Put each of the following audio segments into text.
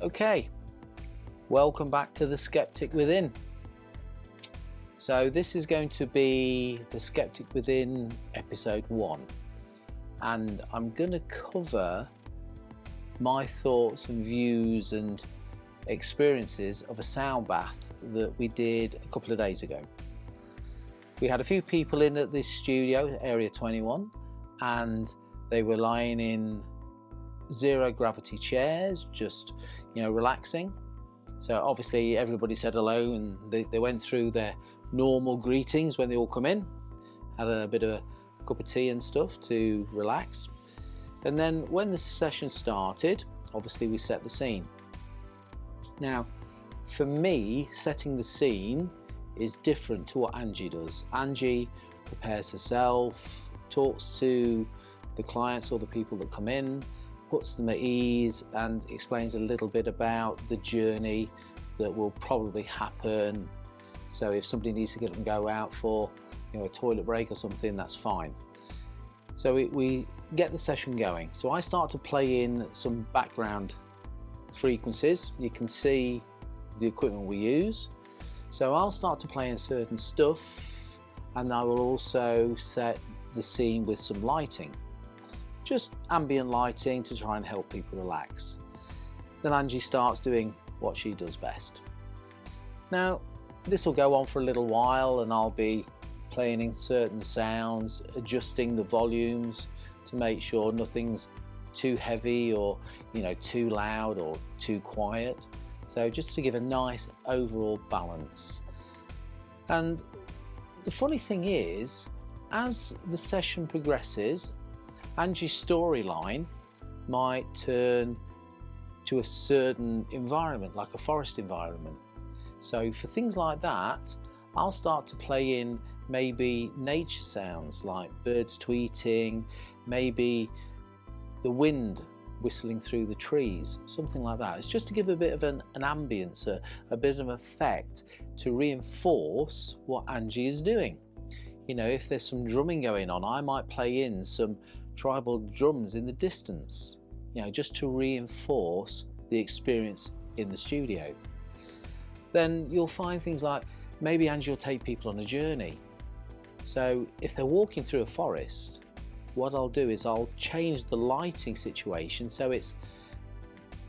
Okay, welcome back to the Sceptic Within. So this is going to be the Sceptic Within episode 1, and I'm going to cover my thoughts and views and experiences of a sound bath that we did a couple of days ago. We had a few people in at this studio, Area 21, and they were lying in zero gravity chairs, just relaxing. So obviously everybody said hello, and they went through their normal greetings when they all come in, had a bit of a cup of tea and stuff to relax. And then when the session started, obviously we set the scene. Now, for me, setting the scene is different to what Angie does. Angie prepares herself, talks to the clients or the people that come in, puts them at ease, and explains a little bit about the journey that will probably happen. So if somebody needs to get up and go out for a toilet break or something, that's fine. So we get the session going. So I start to play in some background frequencies. You can see the equipment we use. So I'll start to play in certain stuff, and I will also set the scene with some lighting. Just ambient lighting to try and help people relax. Then Angie starts doing what she does best. Now, this will go on for a little while, and I'll be playing in certain sounds, adjusting the volumes to make sure nothing's too heavy or too loud or too quiet. So just to give a nice overall balance. And the funny thing is, as the session progresses, Angie's storyline might turn to a certain environment, like a forest environment. So for things like that, I'll start to play in maybe nature sounds like birds tweeting, maybe the wind whistling through the trees, something like that. It's just to give a bit of an ambience, a bit of effect to reinforce what Angie is doing. If there's some drumming going on, I might play in some tribal drums in the distance, just to reinforce the experience in the studio. Then you'll find things like maybe Angie will take people on a journey. So if they're walking through a forest, what I'll do is I'll change the lighting situation so it's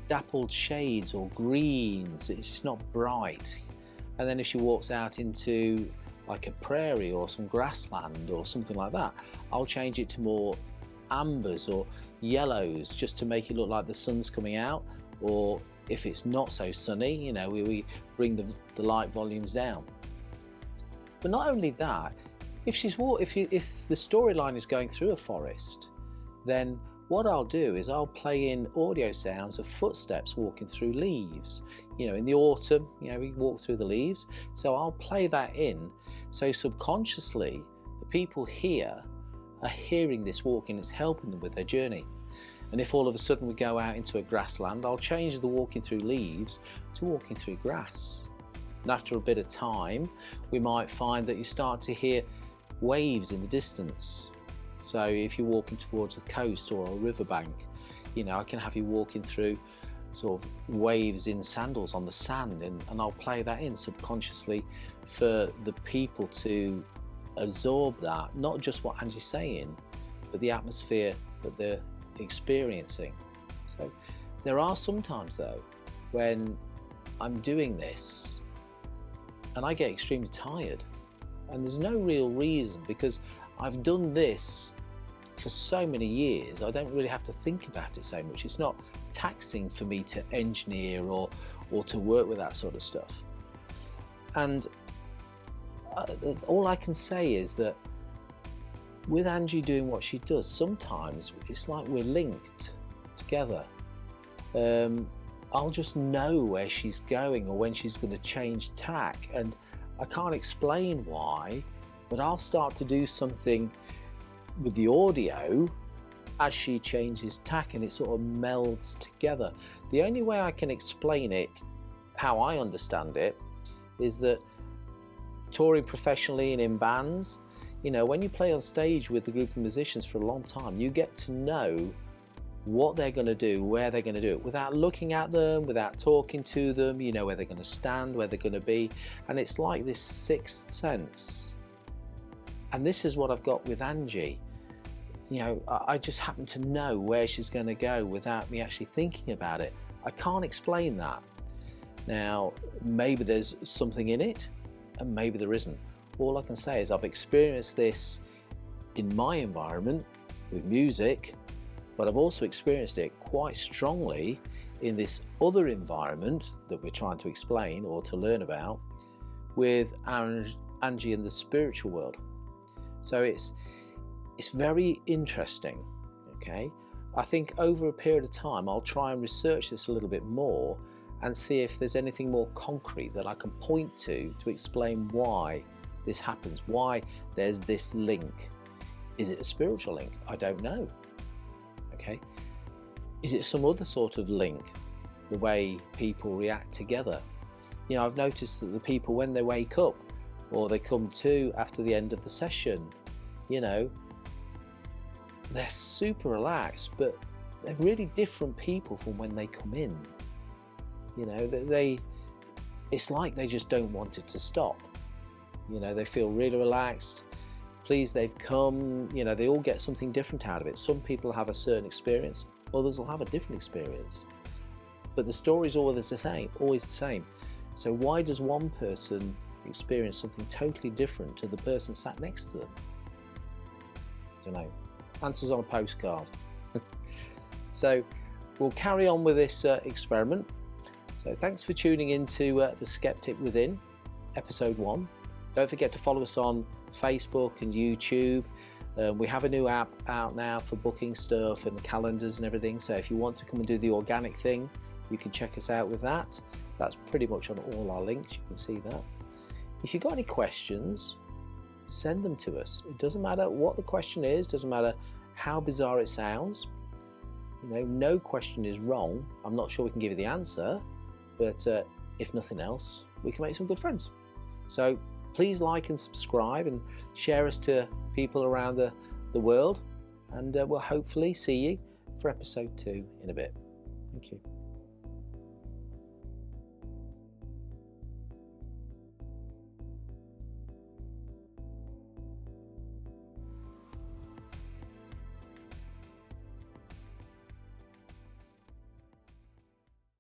dappled shades or greens, it's just not bright. And then if she walks out into like a prairie or some grassland or something like that, I'll change it to more ambers or yellows, just to make it look like the sun's coming out. Or if it's not so sunny, we bring the light volumes down. But not only that, if the storyline is going through a forest, then what I'll do is I'll play in audio sounds of footsteps walking through leaves. In the autumn, we walk through the leaves, so I'll play that in, so subconsciously the people here are hearing this walking. It's helping them with their journey. And if all of a sudden we go out into a grassland, I'll change the walking through leaves to walking through grass. And after a bit of time, we might find that you start to hear waves in the distance. So if you're walking towards a coast or a riverbank, I can have you walking through sort of waves in sandals on the sand, and I'll play that in subconsciously for the people to absorb that, not just what Angie's saying, but the atmosphere that they're experiencing. So there are some times though when I'm doing this and I get extremely tired, and there's no real reason, because I've done this for so many years. I don't really have to think about it so much. It's not taxing for me to engineer or to work with that sort of stuff. And all I can say is that with Angie doing what she does, sometimes it's like we're linked together. I'll just know where she's going or when she's going to change tack, and I can't explain why, but I'll start to do something with the audio as she changes tack, and it sort of melds together. The only way I can explain it, how I understand it, is that touring professionally and in bands, when you play on stage with a group of musicians for a long time, you get to know what they're going to do, where they're going to do it, without looking at them, without talking to them. You know where they're going to stand, where they're going to be, and it's like this sixth sense. And this is what I've got with Angie. You know, I just happen to know where she's going to go without me actually thinking about it. I can't explain that. Now, maybe there's something in it, and maybe there isn't. All I can say is I've experienced this in my environment with music, but I've also experienced it quite strongly in this other environment that we're trying to explain or to learn about with Angie in the spiritual world. So it's very interesting, okay? I think over a period of time I'll try and research this a little bit more and see if there's anything more concrete that I can point to explain why this happens, why there's this link. Is it a spiritual link? I don't know. Okay. Is it some other sort of link, the way people react together? You know, I've noticed that the people, when they wake up or they come to after the end of the session, you know, they're super relaxed, but they're really different people from when they come in. You know, it's like they just don't want it to stop. You know, they feel really relaxed, pleased they've come. You know, they all get something different out of it. Some people have a certain experience, others will have a different experience. But the story's always the same. So why does one person experience something totally different to the person sat next to them? I don't know. Answers on a postcard. So we'll carry on with this experiment. So thanks for tuning into The Sceptic Within, episode 1. Don't forget to follow us on Facebook and YouTube. We have a new app out now for booking stuff and calendars and everything. So if you want to come and do the organic thing, you can check us out with that. That's pretty much on all our links. You can see that. If you've got any questions, send them to us. It doesn't matter what the question is, doesn't matter how bizarre it sounds. You know, no question is wrong. I'm not sure we can give you the answer, but if nothing else, we can make some good friends. So please like and subscribe and share us to people around the world, and we'll hopefully see you for episode 2 in a bit. Thank you.